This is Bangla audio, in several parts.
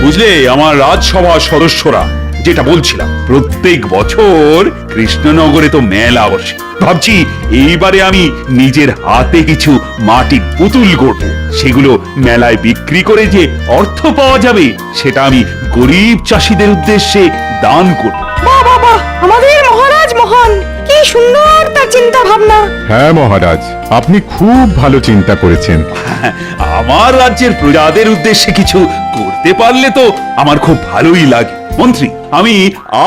বুঝলে, আমার রাজসভার সদস্যরা যেটা বলছিলাম, প্রত্যেক বছর কৃষ্ণনগরে তো মেলা বসে। ভাবছি এইবারে আমি নিজের হাতে কিছু মাটির পুতুল গড়ব। সেগুলো মেলায় বিক্রি করে যে অর্থ পাওয়া যাবে, সেটা আমি গরিব চাষিদের উদ্দেশ্যে দান করব। বাহ বাহ বাহ, আমাদের মহারাজ মহান, কি সুন্দর তার চিন্তা ভাবনা। হ্যাঁ মহারাজ, আপনি খুব ভালো চিন্তা করেছেন। আমার রাজ্যের প্রজাদের উদ্দেশ্যে কিছু করতে পারলে তো আমার খুব ভালোই লাগে। মন্ত্রী, আমি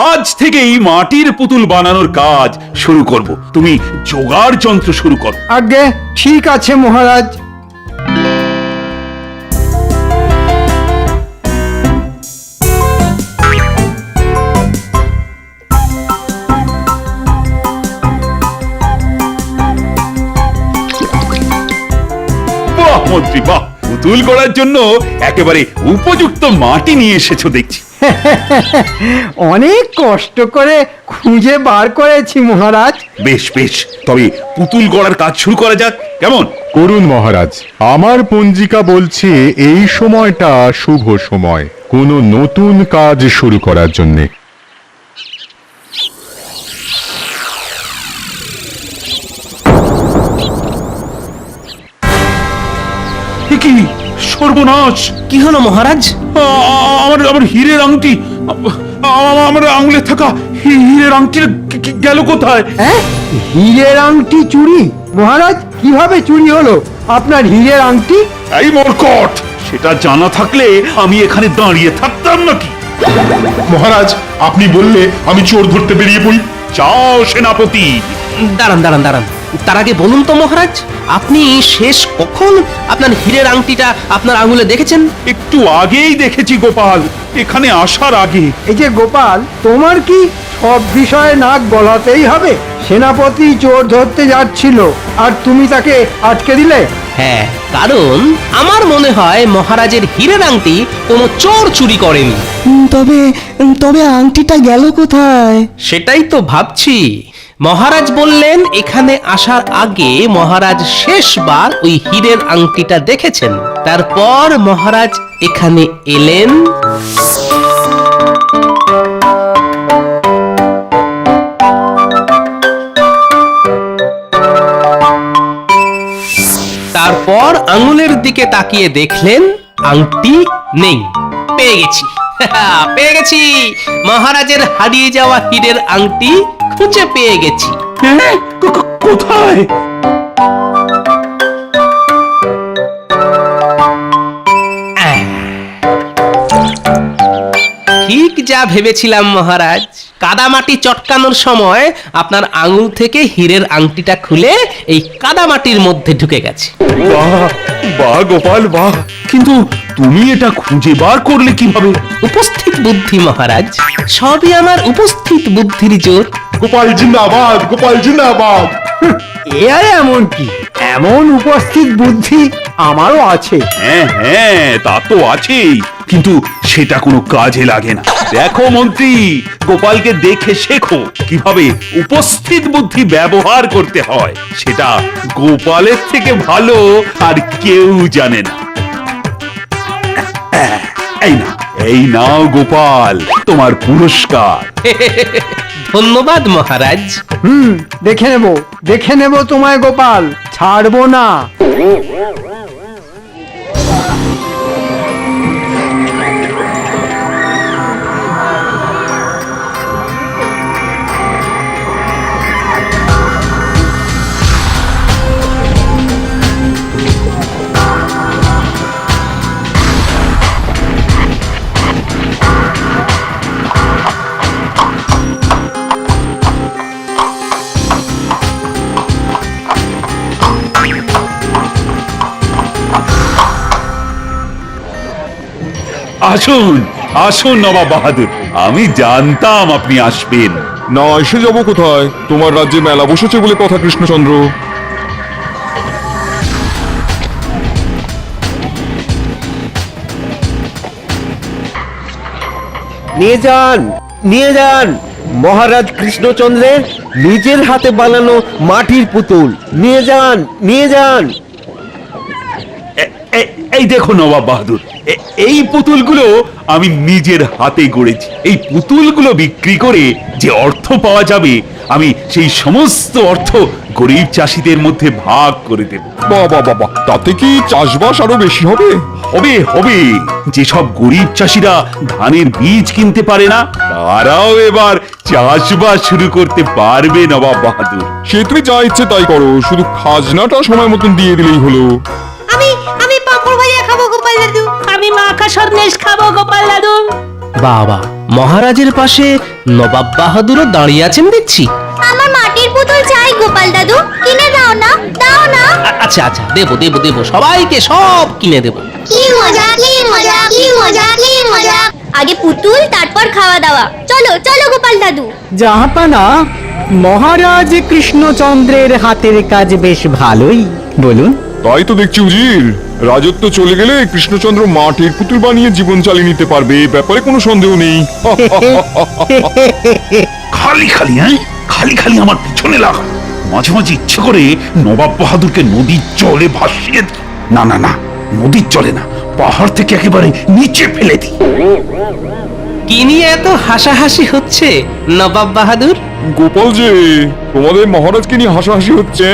আজ থেকেই মাটির পুতুল বানানোর কাজ শুরু করব। তুমি জোগাড় যন্ত্র শুরু করো। আজ্ঞে, ঠিক আছে মহারাজ। বাহ মন্ত্রী, বাহ! পুতুল করার জন্য একেবারে উপযুক্ত মাটি নিয়ে এসেছো দেখছি। অনেক কষ্ট করে খুঁজে বার করেছি মহারাজ। বেশ বেশ, তবে পুতুল গড়ার কাজ শুরু করা যাক, কেমন? করুন মহারাজ, আমার পঞ্জিকা বলছে এই সময়টা শুভ সময় কোনো নতুন কাজ শুরু করার জন্যে। এ কি সর্বনাশ! কি হলো মহারাজ? আমার আমার হীরের আংটি, আমার আঙুলে থাকা হীরের আংটি গেল কোথায়? হ্যাঁ, হীরের আংটি চুরি? মহারাজ, কিভাবে চুরি হলো আপনার হীরের আংটি? এই মরকট, সেটা জানা থাকলে আমি এখানে দাঁড়িয়ে থাকতাম নাকি? মহারাজ, আপনি বললে আমি চোর ধরতে বেরিয়ে পড়ি। যাও সেনাপতি। দাঁড়ান দাঁড়ান দাঁড়ান, তার আগে বলুন তো মহারাজ, আপনি শেষ কখন আপনার হীরের আংটিটা আপনার আঙুলে দেখেছেন? একটু আগেই দেখেছি গোপাল, এখানে আসার আগে। এই যে গোপাল, তোমার কি সব বিষয়ে নাক গলাতেই হবে? সেনাপতি চোর ধরতে যাচ্ছিল আর তুমি তাকে আটকে দিলে? হ্যাঁ, কারণ আমার মনে হয় মহারাজের হীরের আংটি কোনো চোর চুরি করেনি। তবে তবে আংটিটা গেল কোথায়? সেটাই তো ভাবছি। মহারাজ বললেন এখানে আসার আগে মহারাজ শেষবার ওই হীরের আংটিটা দেখেছেন, তারপর মহারাজ এখানে এলেন, তারপর আঙুলের দিকে তাকিয়ে দেখলেন আংটি নেই। পেয়ে গেছি, পেয়ে গেছি, মহারাজের হারিয়ে যাওয়া হীরের আংটি খুঁজে পেয়ে গেছি। হ্যাঁ? কোথায়? ঠিক যা ভেবেছিলাম মহারাজ, কাদামাটি চটকানোর সময় আপনার আঙুল থেকে হীরের আংটিটা খুলে এই কাদামাটির মধ্যে ঢুকে গেছে। বাহ বাহ গোপাল, বাহ! কিন্তু তুমি এটা খুঁজে বার করলে কিভাবে? উপস্থিত বুদ্ধি মহারাজ, সবই আমার উপস্থিত বুদ্ধির জোর। গোপাল জিন্দাবাদ, গোপাল জিন্দাবাদ। এ আর এমন কি, এমন উপস্থিত বুদ্ধি আমারও আছে। হ্যাঁ হ্যাঁ, তা তো আছেই, কিন্তু সেটা কোনো কাজে লাগে না। দেখো মন্ত্রী, গোপালকে দেখে শেখো কিভাবে উপস্থিত বুদ্ধি ব্যবহার করতে হয়। সেটা গোপালের থেকে ভালো আর কেউ জানে না। এই নাও গোপাল, তোমার পুরস্কার। ধন্যবাদ মহারাজ। দেখে নেব তোমায় গোপাল, ছাড়বো না। আসুন আসুন নবাব বাহাদুর, আমি জানতাম আপনি আসবেন। না এসে যাবো কোথায়? তোমার রাজ্যে মেলা বসেছে বলে কথা কৃষ্ণচন্দ্র। নিয়ে যান, নিয়ে যান মহারাজ কৃষ্ণচন্দ্রের নিজের হাতে বানানো মাটির পুতুল। নিয়ে যান, নিয়ে যান। এই দেখো নবাব বাহাদুর, এই পুতুলগুলো আমি নিজের হাতে গড়েছি। এই পুতুলগুলো বিক্রি করে যে অর্থ পাওয়া যাবে, আমি সেই সমস্ত অর্থ গরিব চাষিদের মধ্যে ভাগ করে দেব। বাবা বাবা, তাতে কি চাষবাস আরো বেশি হবে? হবে হবে, যেসব গরিব চাষিরা ধানের বীজ কিনতে পারে না, তারাও এবার চাষবাস শুরু করতে পারবে নবাব বাহাদুর। সে তুমি যা ইচ্ছে তাই করো, শুধু খাজনাটা সময় মতন দিয়ে দিলেই হলো। আমি পাঁপড় ভাজা খাবো গোপাল দাদু। আমি মাখা সন্দেশ খাবো গোপাল দাদু। বাবা, মহারাজের পাশে নবাব বাহাদুরও দাঁড়িয়ে আছেন দেখছি। আমার মাটির পুতুল চাই গোপাল দাদু, কিনে দাও না, দাও না। আচ্ছা আচ্ছা, দেবো দেবো দেবো, সবাইকে সব কিনে দেবো। কি মজা, কি মজা, কি মজা, কি মজা। আগে পুতুল, তারপর খাওয়া দাওয়া। চলো চলো গোপাল দাদু। জাহাপানা, মহারাজ কৃষ্ণচন্দ্রের হাতের কাজ বেশ ভালোই, বলুন। তাই তো দেখছি উজির, রাজত্ব চলে গেলে কৃষ্ণচন্দ্র মাটির পুতুল বানিয়ে জীবন চালিয়ে নিতে পারবে, এ ব্যাপারে কোনো সন্দেহ নেই। খালি খালি খালি খালি আমার পিছনে লাগা। মাঝে মাঝে ইচ্ছে করে নবাব বাহাদুরকে নদীর জলে ভাসিয়ে দিই। না না না, নদীর জলে না, পাহাড় থেকে একেবারে নিচে ফেলে দিই। কি নিয়ে এত হাসাহাসি হচ্ছে নবাব বাহাদুর? গোপাল যে, তোমাদের মহারাজকে নিয়ে হাসাহাসি হচ্ছে।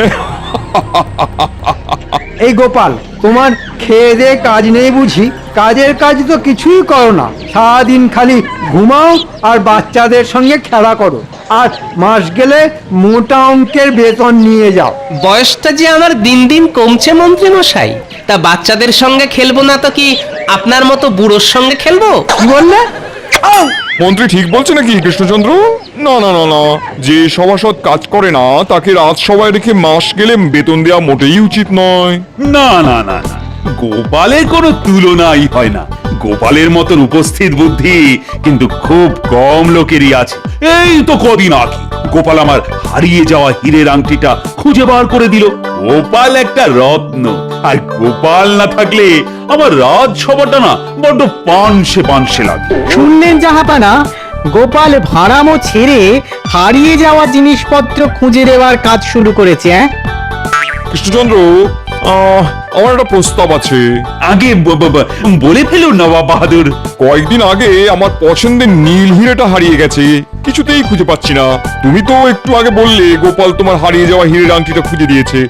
এই গোপাল, তোমার খেয়ে দে কাজ নেই বুঝি? কাজের কাজ তো কিছুই করো না, সারাদিন খালি ঘুমাও আর বাচ্চাদের সঙ্গে খেলা করো, আর মাস গেলে মোটা অঙ্কের বেতন নিয়ে যাও। বয়সটা যে আমার দিন দিন কমছে মন্ত্রী মশাই, তা বাচ্চাদের সঙ্গে খেলবো না তো কি আপনার মতো বুড়োর সঙ্গে খেলবো? কি বললে? আউ! মন্ত্রী ঠিক বলছে নাকি কৃষ্ণচন্দ্র? না না না না, যে সভাসদ কাজ করে না তাকে রাজসভায় রেখে মাস গেলে বেতন দেওয়া মোটেই উচিত নয়। না না না না, গোপালের কোনো তুলনাই হয় না। গোপালের মতন উপস্থিত বুদ্ধি কিন্তু খুব কম লোকেরই আছে। এই তো কদিন আগে গোপাল আমার হারিয়ে যাওয়া হীরের আংটিটা খুঁজে বার করে দিল। গোপাল একটা রত্ন, আর গোপাল না থাকলে আমার রাজসভাটা না বড্ড পানসে পানসে লাগে। শুনলেন জাহাপানা, গোপাল ভাড়ামো ছেড়ে হারিয়ে যাওয়া জিনিসপত্র খুঁজে দেওয়ার কাজ শুরু করেছে। কৃষ্ণচন্দ্র, আমার একটা প্রস্তাব আছে। আগে বলে ফেলুন নবাব বাহাদুর। কয়েকদিন আগে আমার পছন্দের নীল হিরেটা হারিয়ে গেছে, কিছুতেই খুঁজে পাচ্ছি না। তুমি তো একটু আগে বললে গোপাল তোমার হারিয়ে যাওয়া হীরের আংটিটা খুঁজে দিয়েছে।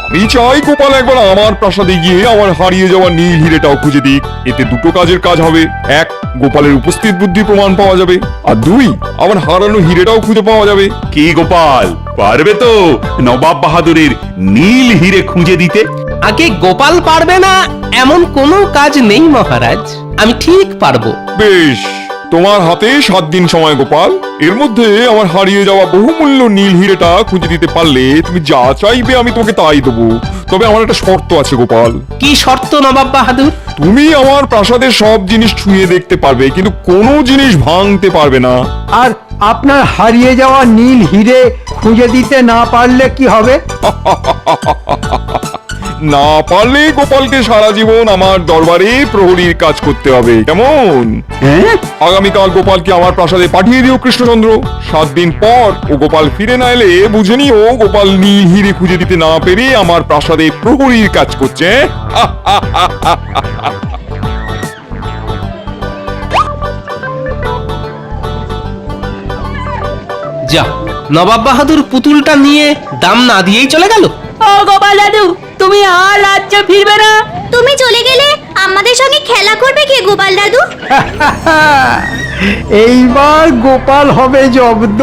আমি চাই গোপাল একবার আমার প্রাসাদে গিয়ে আমার হারিয়ে যাওয়া নীল হিরেটাও খুঁজে দিক। এতে দুটো কাজের কাজ হবে। এক, গোপালের উপস্থিত বুদ্ধি প্রমাণ পাওয়া যাবে, আর দুই, আমার হারানো হিরেটাও খুঁজে পাওয়া যাবে। কি গোপাল, পারবে তো নবাব বাহাদুরের নীল হিরে খুঁজে দিতে? আগে গোপাল পারবে না এমন কোনো কাজ নেই মহারাজ, আমি ঠিক পারবো। বেশ, তোমার হাতে 7 দিন সময় গোপাল। এর মধ্যে আমার হারিয়ে যাওয়া বহুমূল্য নীল হিরেটা খুঁজে দিতে পারলে তুমি যা চাইবে আমি তোমাকে তাই দেবো। তবে আমার একটা শর্ত আছে গোপাল। কি শর্ত নবাব বাহাদুর? তুমি আমার প্রাসাদের সব জিনিস ছুঁয়ে দেখতে পারবে, কিন্তু কোনো জিনিস ভাঙতে পারবে না। আর আপনার হারিয়ে যাওয়া নীল হিরে খুঁজে দিতে না পারলে কি হবে? না পারলে গোপালকে সারা জীবন আমার দরবারে প্রহরীর কাজ করতে হবে, কেমন? আগামীকাল গোপালকে আমার প্রাসাদে পাঠিয়ে দিও কৃষ্ণচন্দ্র। 7 দিন পর ও গোপাল ফিরে না এলে বুঝে নিও গোপাল নীল হিরে খুঁজে দিতে না পেরে আমার প্রাসাদে প্রহরীর কাজ করছে। যা, নবাব বাহাদুর পুতুলটা নিয়ে দাম না দিয়েই চলে গেল। ও গোপাল দাদু, তুমি আর রাজ্যে ফিরবে না? তুমি চলে গেলে আমাদের সঙ্গে খেলা করবে কে গোপাল দাদু? এইবার গোপাল হবে জব্দ।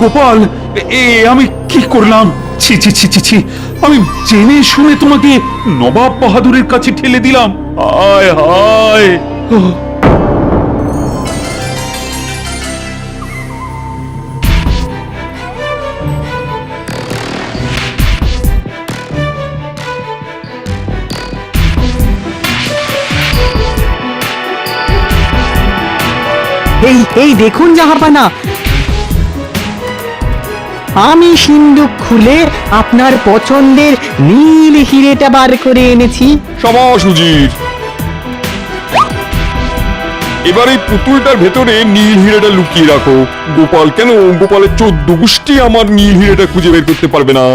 গোপাল, আমি কি করলাম? ছি ছি ছি ছি ছি, আমি জেনে শুনে তোমাকে নবাব বাহাদুরের কাছে ঠেলে দিলাম। হায় হায়। এই দেখুন জাহাপানা, আমি সিন্দুক খুলে আপনার পছন্দের নীল হিরেটা বার করে এনেছি। সাবাস উজির। এবার এই পুতুলটার ভেতরে নীল হিরেটা লুকিয়ে রাখো। গোপাল কেন, গোপালের 14 গোষ্ঠী আমার নীল হিরেটা খুঁজে বের করতে পারবে না।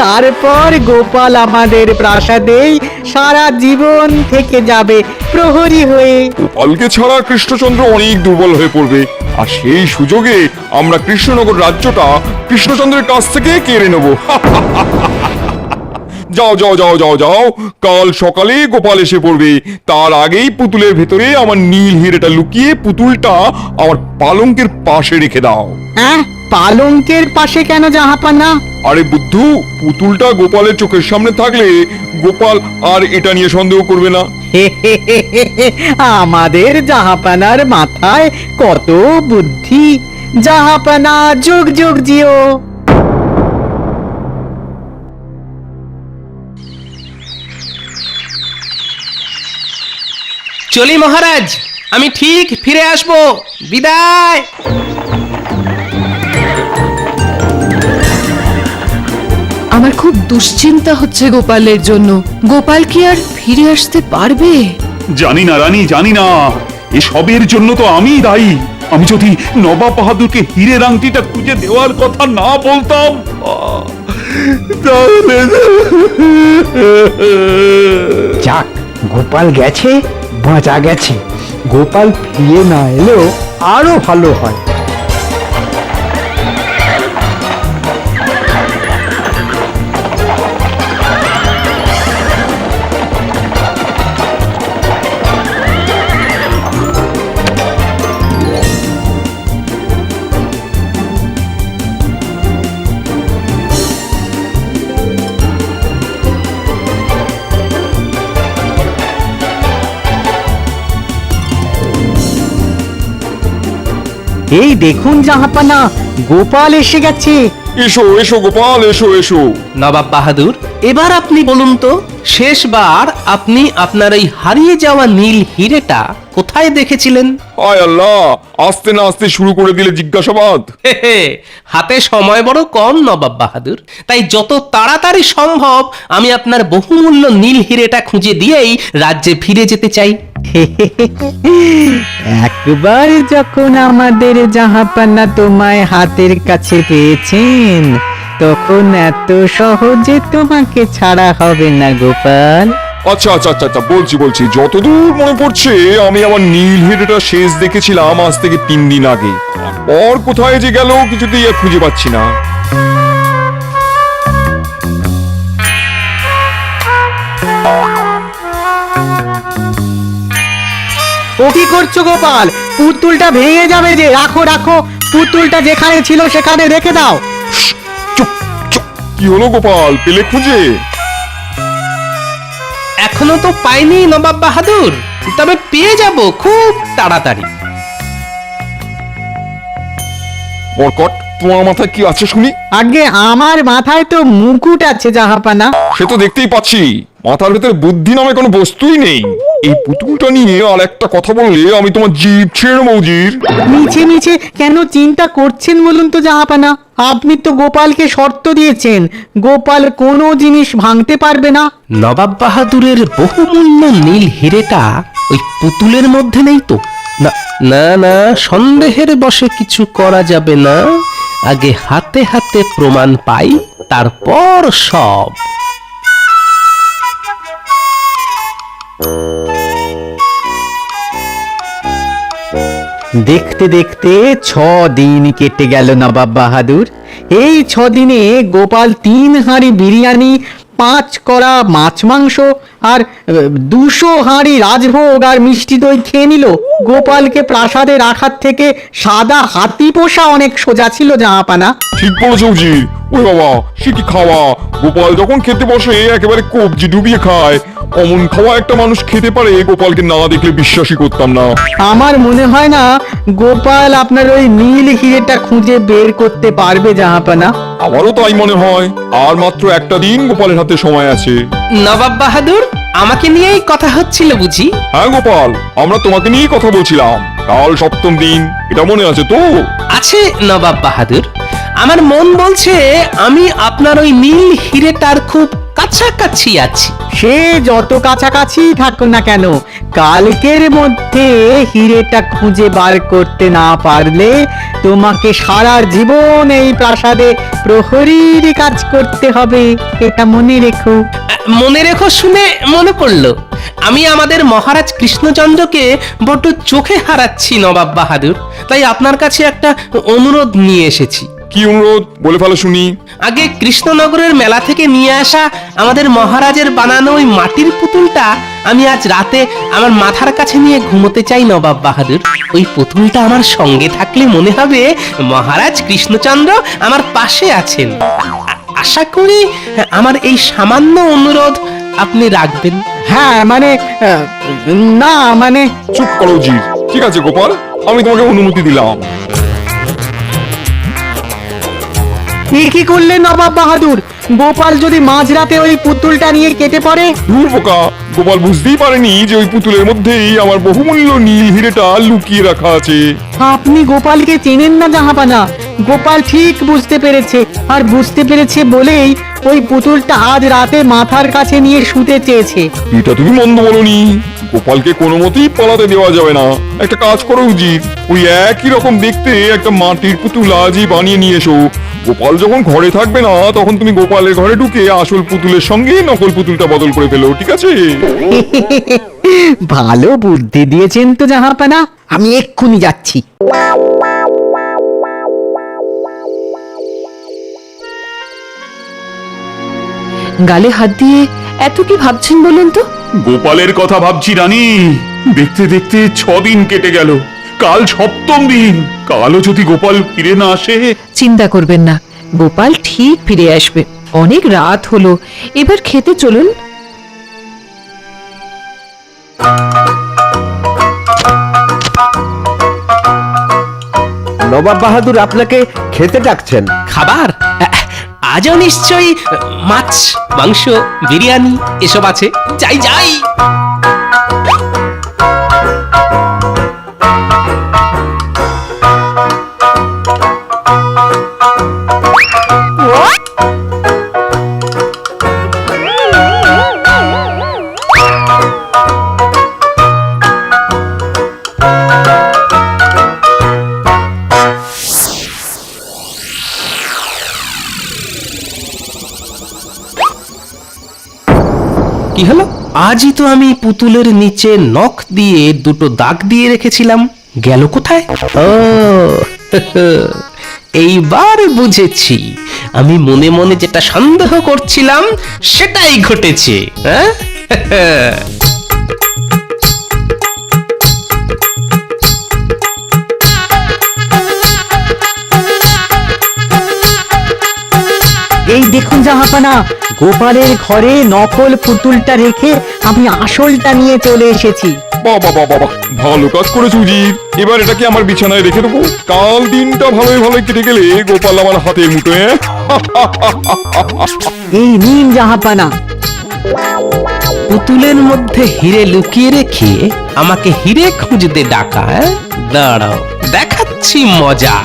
তারপর গোপাল আমাদের প্রাসাদেই সারা জীবন থেকে যাবে প্রহরী হয়ে। গোপালকে ছাড়া কৃষ্ণচন্দ্র অনেক দুর্বল হয়ে পড়বে, আর সেই সুযোগে আমরা কৃষ্ণনগর রাজ্যটা কৃষ্ণচন্দ্রের কাছ থেকে কেড়ে নেব। যাও যাও যাও যাও যাও, কাল সকালে গোপাল এসে পড়বে। তার আগেই পুতুলের ভেতরে আমার নীল হিরেটা লুকিয়ে পুতুলটা আমার পালঙ্কের পাশে রেখে দাও। হ্যাঁ, পালঙ্কের পাশে কেন জাহাপানা? আরে বুদ্ধু, পুতুলটা গোপালের চোখের সামনে থাকলে গোপাল আর এটা নিয়ে সন্দেহ করবে না। আমাদের জাহাপানার মাথায় কত বুদ্ধি। জাহাপানা যুগ যুগ জিও। চলি মহারাজ, আমি ঠিক ফিরে আসব। বিদায়। আমার খুব দুশ্চিন্তা হচ্ছে গোপালের জন্য। গোপাল কি আর ফিরে আসতে পারবে? জানি না রানী, জানি না। এসবের জন্য তো আমি দায়ী। আমি যদি নবাব বাহাদুরকে হীরের আংটিটা খুঁজে দেওয়ার কথা না বলতাম, তাহলে যাক, গোপাল গেছে, বাঁচা গেছে। গোপাল ফিরে না এলেও আরো ভালো হয়। এই দেখুন জাহাপানা, গোপাল এসে গেছে। এসো এসো গোপাল, এসো এসো। নবাব বাহাদুর, এবার আপনি বলুন তো, শেষবার আপনি আপনার এই হারিয়ে যাওয়া নীল হিরেটা কোথায় দেখেছিলেন? হায় আল্লাহ, আস্তে না আস্তে শুরু করে দিলে জিজ্ঞাসাবাদ। হে হে, হাতে সময় বড় কম নবাব বাহাদুর, তাই যত তাড়াতাড়ি সম্ভব আমি আপনার বহুমূল্য নীল হিরেটা খুঁজে দিয়েই রাজ্যে ফিরে যেতে চাই। একবার যখন আমাদের জাহাপানা তোমায় হাতের কাছে পেয়েছেন, তখন এত সহজে তোমাকে ছাড়া হবে না গোপাল। আচ্ছা আচ্ছা আচ্ছা আচ্ছা, বলছি বলছি, যতদূর মনে পড়ছে আমি আমার নীল হিরেটা শেষ দেখেছিলাম আজ থেকে 3 দিন আগে। আর কোথায় যে গেল কিছুতেই আর খুঁজে পাচ্ছি না। ও কি করছো গোপাল? পুতুলটা ভেঙে যাবে যে। রাখো রাখো, পুতুলটা যেখানে ছিল সেখানে রেখে দাও। চুপ চুপ, কি হলো গোপাল, পেলে খুঁজে? এখনো তো পাইনি নবাব বাহাদুর, তবে পেয়ে যাব খুব তাড়াতাড়ি। বরকট, তোমার মাথায় কি আছে শুনি? আগে আমার মাথায় তো মুকুট আছে জাহাপানা। সে তো দেখতেই পাচ্ছি, মাথার ভেতরে বুদ্ধি নামে কোনো বস্তুই নেই। এই পুতুলটা নিয়ে আর একটা কথা বললে আমি তোমার জিভ ছেড়ে মৌজির। মিছে মিছে কেন চিন্তা করছেন বলুন তো জাহাপানা? আপনি তো গোপালকে শর্ত দিয়েছেন, গোপাল কোনো জিনিস ভাঙতে পারবে না। নবাব বাহাদুরের বহুমূল্য নীল হিরেটা ওই পুতুলের মধ্যে নেই তো? না না না, সন্দেহের বশে কিছু করা যাবে না। আগে হাতে হাতে প্রমাণ পাই, তারপর সব। দেখতে দেখতে 6 দিন কেটে গেল নবাব বাহাদুর। এই 6 দিনে গোপাল 3 হাঁড়ি বিরিয়ানি, 5 কড়া মাছ মাংস আর 200 হাঁড়ি রাজভোগ আর মিষ্টি দই খেয়ে নিল। গোপালকে প্রাসাদে রাখার থেকে সাদা হাতি পোষা অনেক সোজা ছিল জাহাপানা। ঠিক বলেছ উজির। ওই বাবা, সে কি খাওয়া! গোপাল যখন খেতে বসে একেবারে কবজি ডুবিয়ে খায়। অমন খাওয়া একটা মানুষ খেতে পারে, গোপালকে না দেখলে বিশ্বাসই করতাম না। আমার মনে হয় না গোপাল আপনার ওই নীল হিরেটা খুঁজে বের করতে পারবে জাহাপানা। আমারও তাই মনে হয়। আর মাত্র একটা দিন গোপালের হাতে সময় আছে। নবাব বাহাদুর, আমাকে নিয়েই কথা হচ্ছিল বুঝি? হ্যাঁ গোপাল, আমরা তোমাকে নিয়েই কথা বলছিলাম। কাল 7ম দিন, এটা মনে আছে তো? আছে নবাব বাহাদুর। আমার মন বলছে আমি আপনার ওই নীল হিরেটার খুব কাছাকাছি আছি। সে যত কাছাকাছি থাকো না কেন, কালকের মধ্যে হিরেটা খুঁজে বার করতে না পারলে তোমাকে সারা জীবন এই প্রাসাদে প্রহরীর কাজ করতে হবে, এটা মনে রেখো। মনে রেখো শুনে মনে পড়লো, আমি আমাদের মহারাজ কৃষ্ণচন্দ্রকে বড্ড চোখে হারাচ্ছি নবাব বাহাদুর, তাই আপনার কাছে একটা অনুরোধ নিয়ে এসেছি। কি অনুরোধ, বলে ফেলো শুনি। আগে কৃষ্ণনগরের মেলা থেকে নিয়ে আসা আমাদের মহারাজের বানানো ওই মাটির পুতুলটা আমি আজ রাতে আমার মাথার কাছে নিয়ে ঘুমোতে চাই নবাব বাহাদুর। ওই পুতুলটা আমার সঙ্গে থাকলে মনে হবে মহারাজ কৃষ্ণচন্দ্র আমার পাশে আছেন। আশা করি আমার এই সামান্য অনুরোধ আপনি রাখবেন। হ্যাঁ মানে না মানে চুপ করো জির। ঠিক আছে গোপাল, আমি তোমাকে অনুমতি দিলাম। কি করলেন নবাব বাহাদুর? গোপাল যদি মাঝরাতে ওই পুতুলটা নিয়ে কেটে পড়ে? দূর বোকা, গোপাল বুঝতেই পারেনি যে ওই পুতুলের মধ্যেই আমার বহুমূল্য নীল হিরেটা লুকিয়ে রাখা আছে। আপনি গোপালকে চেনেন না জাহাপানা। গোপাল ঠিক বুঝতে পেরেছে, আর বুঝতে পেরেছে বলেই ওই পুতুলটা আজ রাতে মাথার কাছে নিয়ে শুতে চেয়েছে। এটা তুমি মন্দ বলনি। গোপালকে কোনো মতেই পালাতে দেওয়া যাবে না। একটা কাজ করো উচিত, ওই একই রকম দেখতে একটা মাটির পুতুল আজই বানিয়ে নিয়ে এসো। গোপাল যখন ঘরে থাকবে না, তখন তুমি গোপালের ঘরে ঢুকে আসল পুতুলের সঙ্গে নকল পুতুলটা বদল করে ফেলো, ঠিক আছে? ভালো বুদ্ধি দিয়েছেন তো জাহাপানা, আমি এক্ষুনি যাচ্ছি। গালে হাত দিয়ে এত কি ভাবছেন বলুন তো? গোপালের কথা ভাবছি রানী। দেখতে দেখতে 6 দিন কেটে গেল, কাল 7ম দিন। কালও যদি গোপাল ফিরে না আসে। চিন্তা করবেন না, গোপাল ঠিক ফিরে আসবে। অনেক রাত হলো, এবার খেতে চলুন। নবাব বাহাদুর আপনাকে খেতে ডাকছেন। খাবার আজও নিশ্চয়ই মাছ, মাংস, বিরিয়ানি এসব আছে। যাই যাই। কি হলো? আজই তো আমি পুতুলের নিচে নখ দিয়ে 2টো দাগ দিয়ে রেখেছিলাম, গেল কোথায়? ও এইবার বুঝেছি, আমি মনে মনে যেটা সন্দেহ করছিলাম সেটাই ঘটেছে। হ্যাঁ, এই দেখুন জাহাপানা, গোপালের ঘরে নকল পুতুলটা রেখে আমি আসলটা নিয়ে চলে এসেছি। বাবা বাবা বাবা, ভালো কাজ করেছো উজির। এবার এটাকে আমার বিছানায় রেখে দেবো। কাল দিনটা ভালোই ভালোই কেটে গেলে গোপাল আমার হাতের মুঠোয়। এই নিন জাহাপানা। পুতুলের মধ্যে হিরে লুকিয়ে রেখে আমাকে হিরে খুঁজতে ডাকা। দাঁড়াও, দেখাচ্ছি মজা।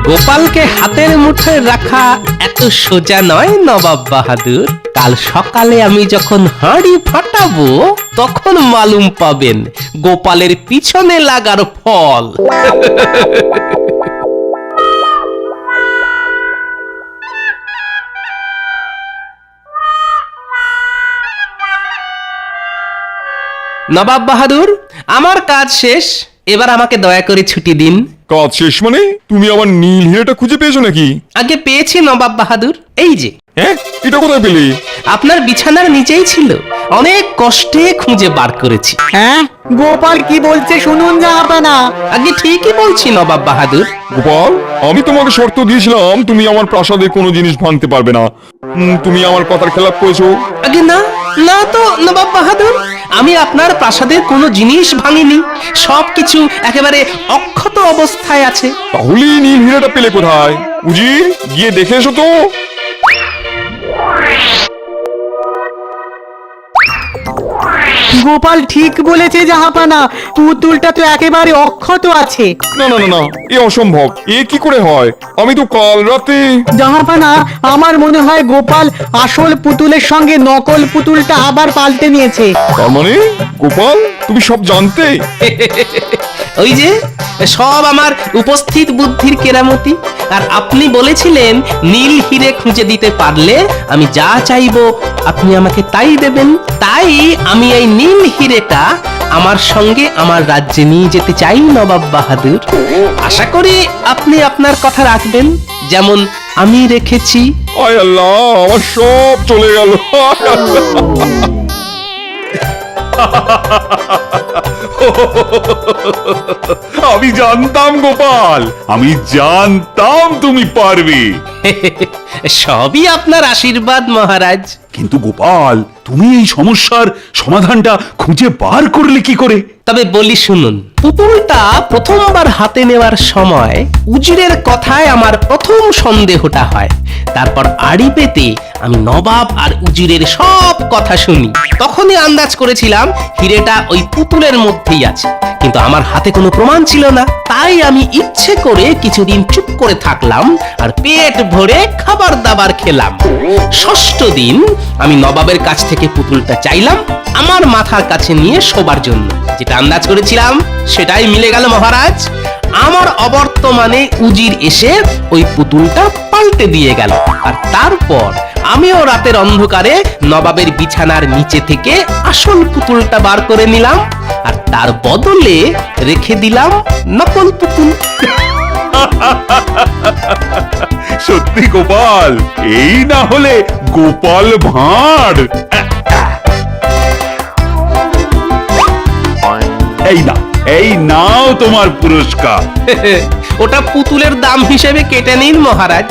গোপালকে হাতের মুঠোয় রাখা এত সোজা নয় নবাব বাহাদুর। কাল সকালে আমি যখন হাঁড়ি ফাটাবো, তখন মালুম পাবেন গোপালের পিছনে লাগার ফল। নবাব বাহাদুর, আমার কাজ শেষ, এবার আমাকে দয়া করে ছুটি দিন। কাজ শেষ মানে? তুমি আমার নীল হিরেটা খুঁজে পেয়েছো নাকি? আগে পেয়েছি নবাব বাহাদুর, এই যে। হ্যাঁ, এটা কোথায় পেলে? আপনার বিছানার নিচেই ছিল, অনেক কষ্টে খুঁজে বার করেছি। হ্যাঁ, গোপাল কি বলছে শুনুন জাহাপানা। আগে ঠিকই বলছি নবাব বাহাদুর। গোপাল, আমি তোমাকে শর্ত দিয়েছিলাম তুমি আমার প্রাসাদে কোনো জিনিস ভাঙতে পারবে না। তুমি আমার কথার খেলাপ করেছো? আগে না, না তো নবাব বাহাদুর, আমি আপনার প্রাসাদের কোনো জিনিস ভাঙিনি, সবকিছু একেবারে অক্ষত অবস্থায় আছে। তাহলে এই নীল হীরাটা পেলে কোথায়? উজির, গিয়ে দেখে এসো তো। গোপাল ঠিক বলেছে জাহাপানা, পুতুলটা তো একেবারে অক্ষত আছে। না না না না, এ অসম্ভব, এ কি করে হয়? আমি তো কাল রাতে। জাহাপানা, আমার মনে হয় গোপাল আসল পুতুলের সঙ্গে নকল পুতুলটা আবার পাল্টে নিয়েছে। তার মানে গোপাল, তুমি সব জানতে? ওই যে সব আমার উপস্থিত বুদ্ধির কেরামতি। আর আপনি বলেছিলেন নীল হিরে খুঁজে দিতে পারলে আমি যা চাইবো আপনি আমাকে তাই দেবেন। তাই আমি এই নীল হিরেটা আমার সঙ্গে আমার রাজ্যে নিয়ে যেতে চাই নবাব বাহাদুর। আশা করি আপনি আপনার কথা রাখবেন, যেমন আমি রেখেছি। আয় আল্লাহ, আমার সব চলে গেল। আমি জানতাম গোপাল, আমি জানতাম তুমি পারবে। সবই আপনার আশীর্বাদ মহারাজ। কিন্তু গোপাল, তুমি এই সমস্যার সমাধানটা খুঁজে বার করলে কি করে? তবে বলি শুনুন, পুতুলটা প্রথমবার হাতে নেওয়ার সময় উজিরের কথায় আমার প্রথম সন্দেহটা হয়। তারপর আড়ি পেতে আমি নবাব আর উজিরের সব কথা শুনি। তখনই আন্দাজ করেছিলাম হিরেটা ওই পুতুলের মধ্যেই আছে, কিন্তু আমার হাতে কোনো প্রমাণ ছিল না। তাই আমি ইচ্ছে করে কিছুদিন চুপ করে থাকলাম আর পেট ভরে খাবার দাবার খেলাম। ষষ্ঠ দিন আমি নবাবের কাছ থেকে পুতুলটা চাইলাম আমার মাথার কাছে নিয়ে শোবার জন্য। যেটা আন্দাজ করেছিলাম সেটাই মিলে গেল মহারাজ। আমার অবর্তমানে উজির এসে ওই পুতুলটা পাল্টে দিয়ে গেল। আর তারপর আমিও রাতের অন্ধকারে নবাবের বিছানার নিচে থেকে আসল পুতুলটা বার করে নিলাম, আর তার বদলে রেখে দিলাম নকল পুতুল। সত্যি গোপাল, এই না হলে গোপাল ভাঁড়। এই নাও তোমার পুরস্কার। ওটা পুতুলের দাম হিসেবে কেটে নিন মহারাজ।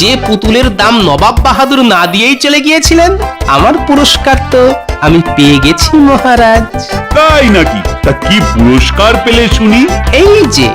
যে পুতুলের দাম নবাব বাহাদুর না দিয়েই চলে গিয়েছিলেন, আমার পুরস্কার তো আমি পেয়ে গেছি মহারাজ। তাই নাকি? তা কি পুরস্কার পেলে শুনি? এই যে